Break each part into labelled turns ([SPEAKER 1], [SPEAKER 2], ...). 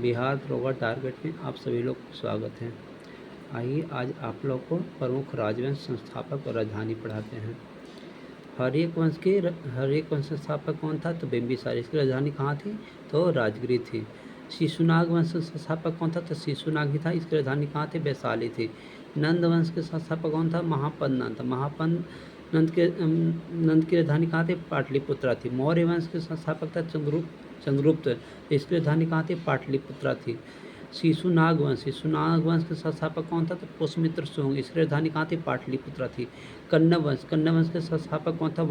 [SPEAKER 1] बिहार धरोहर टारगेट में आप सभी लोग को स्वागत है। आइए आज आप लोग को प्रमुख राजवंश संस्थापक और राजधानी पढ़ाते हैं। हर्यक वंश संस्थापक कौन था? तो बिंबिसार। इसकी राजधानी कहाँ थी? तो राजगिरी थी। शिशुनाग वंश संस्थापक कौन था? तो शिशुनाग ही था। इसकी राजधानी कहाँ थी? वैशाली थी। नंद वंश के संस्थापक कौन था? महापद नंद। नंद की राजधानी कहाँ थी? पाटलिपुत्रा थी। मौर्य वंश के संस्थापक था चंद्रगुप्त। इसकी राजधानी कहाँ थी? पाटलिपुत्रा थी। शिशुनाग वंश के संस्थापक कौन था? तो पुष्यमित्र शुंग। इसकी राजधानी कहाँ थी? पाटलिपुत्रा थी। कण्व वंश के संस्थापक कौन था?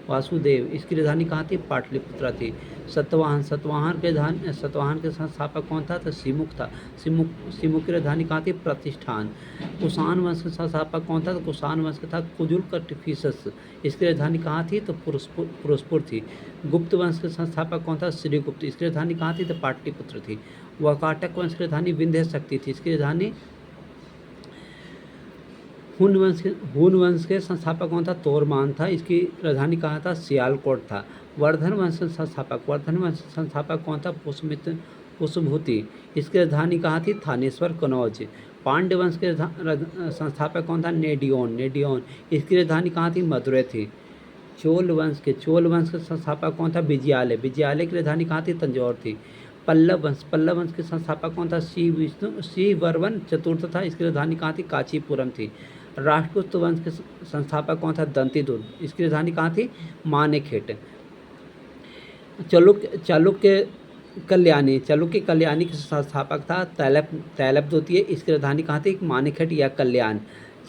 [SPEAKER 1] वासुदेव। इसकी राजधानी कहाँ थी? पाटलिपुत्रा थी। सतवाहन के संस्थापक कौन था? तो सिमुक था। सिमुक की राजधानी कहाँ थी? प्रतिष्ठान। कुषाण वंश के संस्थापक कौन था? तो कुषाण वंश का था कुजुल कटिफिसस। इसकी राजधानी कहाँ थी? तो पुरुषपुर थी। गुप्त वंश के संस्थापक कौन था? श्रीगुप्त। इसकी राजधानी कहाँ थी? तो पाटलिपुत्र थी। वाकाटक वंश की राजधानी विंध्य शक्ति थी। इसकी राजधानी हुन वंश के संस्थापक कौन था? तोरमान था। इसकी राजधानी कहाँ था? सियालकोट था। वर्धन वंश के संस्थापक कौन था? पुष्यभूति। इसकी राजधानी कहाँ थी? थानेश्वर कनौज। पांड्य वंश के संस्थापक कौन था? नेडियोन। इसकी राजधानी कहाँ थी? मदुरै थी। चोल वंश के संस्थापक कौन था? विजयालय की राजधानी कहाँ थी? तंजौर थी। पल्लव वंश के संस्थापक कौन था? श्री वर्मन चतुर्थ था। इसकी राजधानी कहाँ थी? कांचीपुरम थी। राष्ट्रकूट वंश के संस्थापक कौन था? दंतीदुर्ग। इसकी राजधानी कहाँ थी? मानेखेट। चालुक्य कल्याणी के संस्थापक था तैलप द्वितीय। इसकी राजधानी कहाँ थी? मानेखेट या कल्याण।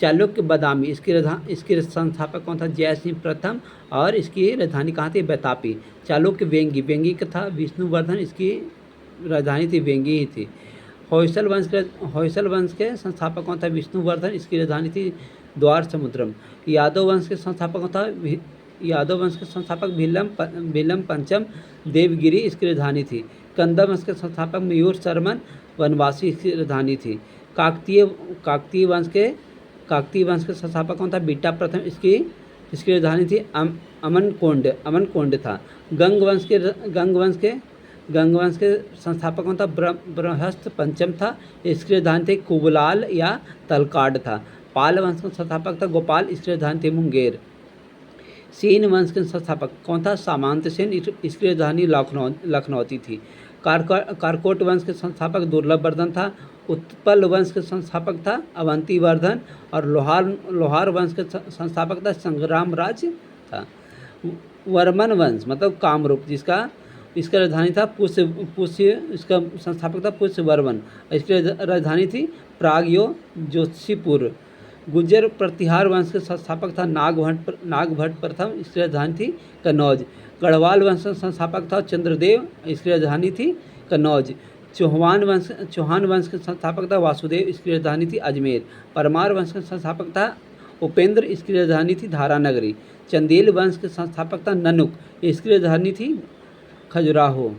[SPEAKER 1] चालुक्य बादामी। इसके संस्थापक कौन था? जयसिंह प्रथम। और इसकी राजधानी कहाँ थी? बैतापी। चालुक्य वेंगी का था विष्णुवर्धन। इसकी राजधानी थी वेंगी ही थी। होयसल वंश के संस्थापक कौन था? विष्णुवर्धन। इसकी राजधानी थी द्वार समुद्रम। यादव वंश के संस्थापक कौन था? भीलम पंचम देवगिरी। इसकी राजधानी थी। कंदा वंश के संस्थापक मयूर शर्मन वनवासी। इसकी राजधानी थी। काकतीय वंश के संस्थापक कौन था? बीटा प्रथम। इसकी राजधानी थी अमनकोंड था। गंग वंश के संस्थापक कौन था? बृहस्पति पंचम था। इसकी राजधानी थी कुबलाल या तलकाड था। पाल वंश का संस्थापक था गोपाल। इसकी राजधानी थी मुंगेर। सेन वंश के संस्थापक कौन था? सामंत सेन। इसकी राजधानी लखनौती थी। कारकोट वंश के संस्थापक दुर्लभवर्धन था। उत्पल वंश के संस्थापक था अवंतीवर्धन। और लोहार वंश के संस्थापक था संग्रामराज था। वर्मन वंश मतलब कामरूप इसका राजधानी था पुष्य। इसका संस्थापक था पुष्यवर्मन। इसकी राजधानी थी प्राग्यो जोशीपुर। गुर्जर प्रतिहार वंश के संस्थापक था नागभट्ट प्रथम। इसकी राजधानी थी कन्नौज। गढ़वाल वंश का संस्थापक था चंद्रदेव। इसकी राजधानी थी कन्नौज। चौहान वंश के संस्थापक था वासुदेव। इसकी राजधानी थी अजमेर। परमार वंश का संस्थापक था उपेंद्र। इसकी राजधानी थी धारानगरी। चंदेल वंश के संस्थापक था ननुक। इसकी राजधानी थी खजुराहो।